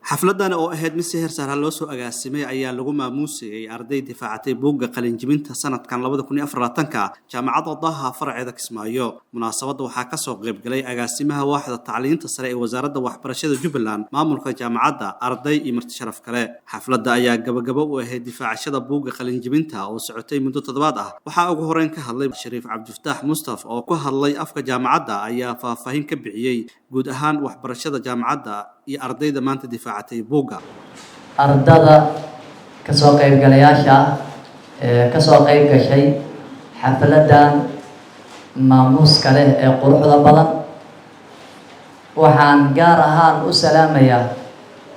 xafladan oo ahayd mid si heer sare loo soo agaasimay ayaa lagu maamuusay arday difaacatay buugga qalinjibinta sanadkan 2024 jaamacadda Daaha farceeda Kismaayo. Munaasabadda waxaa ka soo qayb galay agaasimaha waaxda tacliinta sare ee wasaaradda waxbarashada Jubbaland, maamulka jaamacadda, arday iyo marti sharaf kale. Xafladda ayaa gabagabo u ahayd difaacashada buugga qalinjibinta oo socotay muddo toddobaad ah. Waxaa ugu horeyn ka hadlay Shariif Cabdifataax Mustafa oo ku hadlay afka jaamacadda ayaa faahfaahin ka bixiyay guud ahaan waxbarashada jaamacadda iyo ardayda maanta difaacatay buugga. Ardada ka soo qayb galayaasha ka soo qayb gashay xafladan maamuuska leh ee quruxda badan, waxaan gaar ahaan u salaamayaa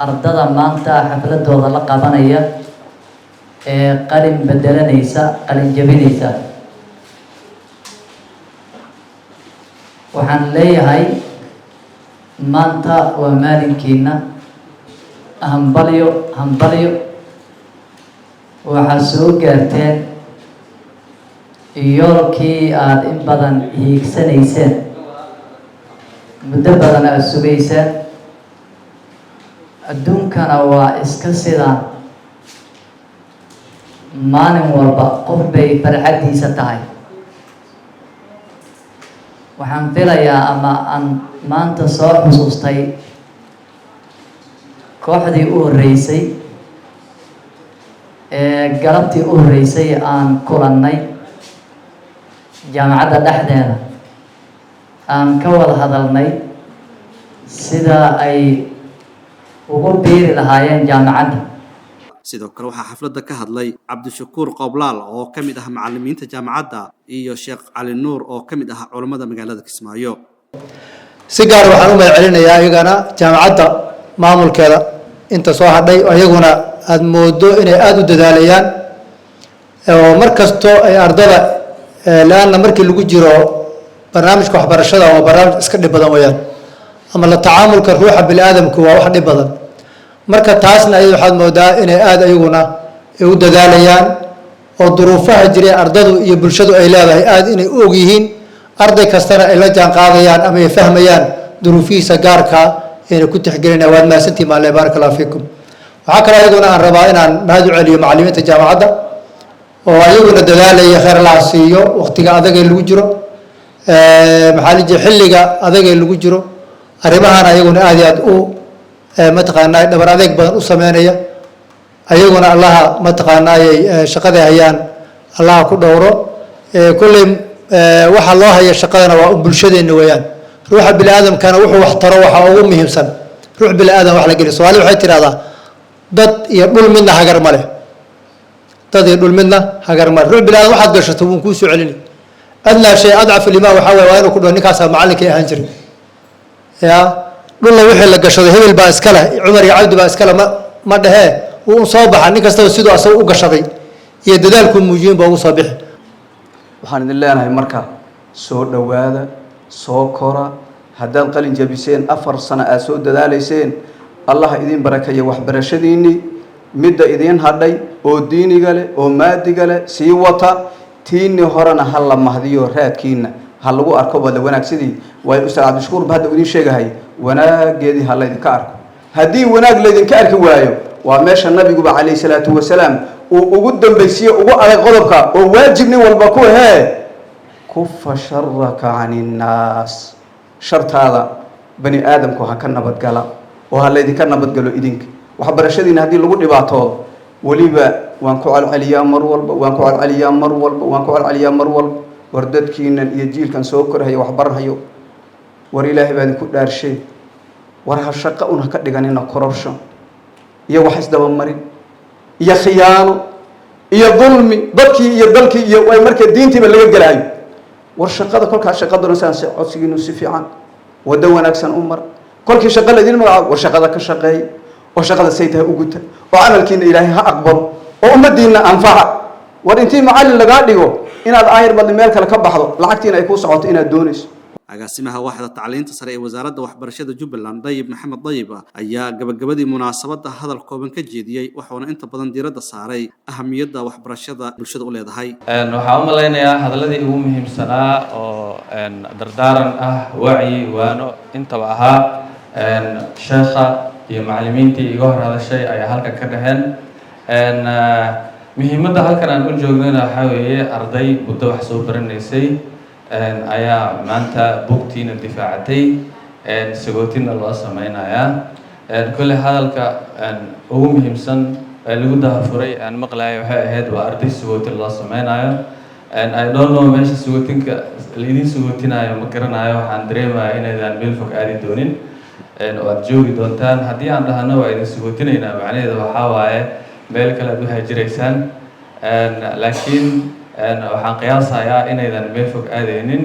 ardada maanta xafladooda la qabanaya ee qalin bedelanaysa, qalin jabinaysa. waxaan leeyahay maanta waa maalinkiina, hambalyo waxaa soo gaarteen yoolkii aad in badan hiigsanayseen, muddo badan aad sugayseen. adduunkana waa iska sidaan, maalin walba qof bay farxaddiisa tahay. waxaan filayaa ama aan maanta soo xusuustay kooxdii u horeysay ee galabtii u horeysay aan kulannay jaamacadda dhexdeeda, aan ka wada hadalnay sida ay ugu biiri lahaayeen jaamacadda. sidoo kale waxaa xafladda ka hadlay Cabdishakuur Qoblaal oo ka mid ah macallimiinta jaamacadda iyo Sheekh Cali Nuur oo ka mid ah culimada magaalada Kismaayo. si gaar ah waxaan u mahadcelinayaa iyagana jaamacadda maamulkeeda inta soo hadhay oo iyaguna aad moodo inay aad u dadaalayaan oo markasto ay ardada laana markii lagu jiro barnaamijka waxbarashada oo barnaamij iska dhib badan weeyaan, ama la tacaamulka ruuxa bini'aadamku waa wax dhib badan. marka taasna ay waxaad moodaa inay aad ayaguna u dadaalayaan oo duruufaha jiray ardadu iyo bulshadu ay leedahay aad inay u og yihiin, arday kastana ay la jaan qaadayaan ama ay fahmayaan duruufihiisa gaarka inay ku tixgelinayaan. waad mahadsantihiin maalle, baaraka allahu fiikum. waxaa kaloo ayaguna aan rabaa inaan mahad u celiyo macallimiinta jaamacadda oo ayaguna dadaalaya, khayr allah siiyo, waqtiga adag ee lagu jiro, maxaa la jiray xilliga adag ee lagu jiro, arrimahan ayaguna aad iyo aad u mataqaanaa dhabar adeeg badan u sameynaya. ayaguna allaha mataqaanaayay shaqada hayaan allaha ku dhowro. kulley waxa loo haya shaqadana waa bulshadeena weeyaan. ruuxa bini'aadamkana wuxuu wax taro waxa ugu muhiimsan ruux bini'aadam wax la geliyo. Soomaali waxay tiraahdaa dad iyo dhul midna hagar ma leh, dad iyo dhul midna hagar ma leh. ruux bini'aadam waxaad gashato wuu kuu soo celini. adnaa shay adcafu limaa waxaa weeye waa inuu ku dhaho ninkaasaa macallinkii ahaan jiray. yaa dhulla wixii la gashado hebel baa iska leh, cumar iyo cabdi baa iska leh ma dhehee wuu soo baxa nin kastaba siduu asaga u gashaday iyo dadaalkuu muujiyin baa ugu soo bixi. waxaan idin leenahay marka soo dhowaada, soo kora. haddaad qalin jabiseen 4 sano aad soo dadaalayseen, allah idin barakeeyo waxbarashadiinnii midda idin hadhay oo diiniga leh oo maadiga leh sii wata. tiinni horena ha la mahdiyo, raadkiina ha lagu arko wada wanaag sidii way Ustaad Cabdishakuur ba hadda idin sheegahay wanaageedii ha laydinka arko. haddii wanaag laydinka arki waayo waa meesha nabiguba calayhi salaatu wasalaam uu ugu dambaysiye ugu adag qodobka oo waajib nin walba ku ahee kufa sharaka cani innaas, shartaada bani aadamku ha ka nabadgala oo ha laydinka nabadgalo idinka. waxbarashadiina haddii lagu dhibaatoodo weliba waan ku celceliyaa mar walba, waan ku celceliyaa mar walba, waan ku celceliyaa mar walba. war dadkiinan iyo jiilkan soo korhayo waxbarhayo, war ilaahay baa idinku dhaarshay, war ha shaqo un ha ka dhiganina corruption iyo wax isdabamarin iyo khiyaano iyo dulmi dadkii iyo dalkii iyo way marka diintiiba laga galaayo. war shaqada kolkaa shaqa doonaysan si codsigiinu si fiican wada wanaagsan u mar. kolkii shaqo la idin magacaabo war shaqada ka shaqeey oo shaqada say tahay u guta oo camalkiina ilaahay ha aqbalo oo ummadiina anfaca. war intii macallin lagaa dhigo inaad aayir badna meel kale ka baxdo lacagtiina ay ku socoto inaad doonayso. agaasimaha waaxda tacliinta sare ee wasaaradda waxbarashada Jubbaland Dayib Maxamed Dayib ayaa gabagabadii munaasabadda hadal kooban ka jeediyay, waxaana inta badan diiradda saaray ahamiyadda waxbarashada bulshada u leedahay. waxaan u maleynayaa hadaladii ugu muhiimsanaa oo dardaaran ah, wacyi, waano intaba ahaa sheekha iyo macallimiintii iga hor hadashay ayaa halkan ka dhaheen muhiimadda halkan aan u joognana waxaa weeye arday muddo wax soo baranaysay ayaa maanta buugtiina difaacatay sagootina loo sameynayaa kolley hadalka ugu muhiimsan lagu dahafuray aan maqlayo waxay ahayd waa arday sagootin loo sameynayo I don't know meesha sagootinka laidin sagootinayo ma garanayo waxaan dareemayaa inaydaan meel fog aadi doonin oo aad joogi doontaan haddii aan dhahno waa idin sagootinaynaa macnaheedu waxaa waaye meel kale aad u hajiraysaan laakiin waxaan qiyaasayaa inaydan meel fog aadaynin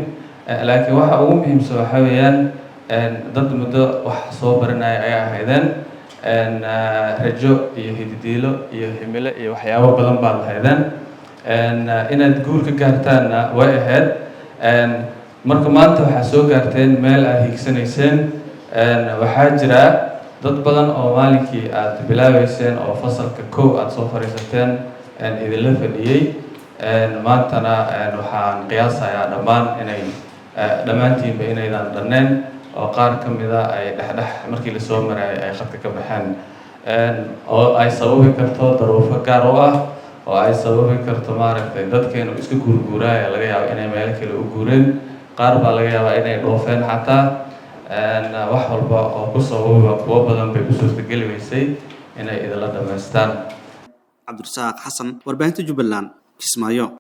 laakiin waxa ugu muhiimsan waxaa weeyaan dad muddo wax soo baranaya ay ahaydeen rajo iyo hididiilo iyo himilo iyo waxyaabo badan baad lahaydeen inaad guur ka gaartaanna way ahayd marka maanta waxaa soo gaarteen meel aad hiigsanayseen waxaa jira dad badan oo maalinkii aad bilaabeyseen oo fasalka 1 aad soo fariisateen idinla fadhiyey maantana waxaan qiyaasayaa dhammaantiinba inaydan dhanneen oo qaar ka mida ay dhexdhex markii lasoo marayay ay khadka ka baxeen oo ay sababi karto daruufo gaar u ah oo ay sababi karto maaragtay dadkeenu iska guurguuraaya laga yaabo inay meelo kale u guureen qaar baa laga yaabaa inay dhoofeen xataa wax walba oo ku sababa kuwo badan bay u suurtageli weysay inay idinla dhammaystaan cabdirasaaq xasan warbaahinta Jubbaland Kismaayo.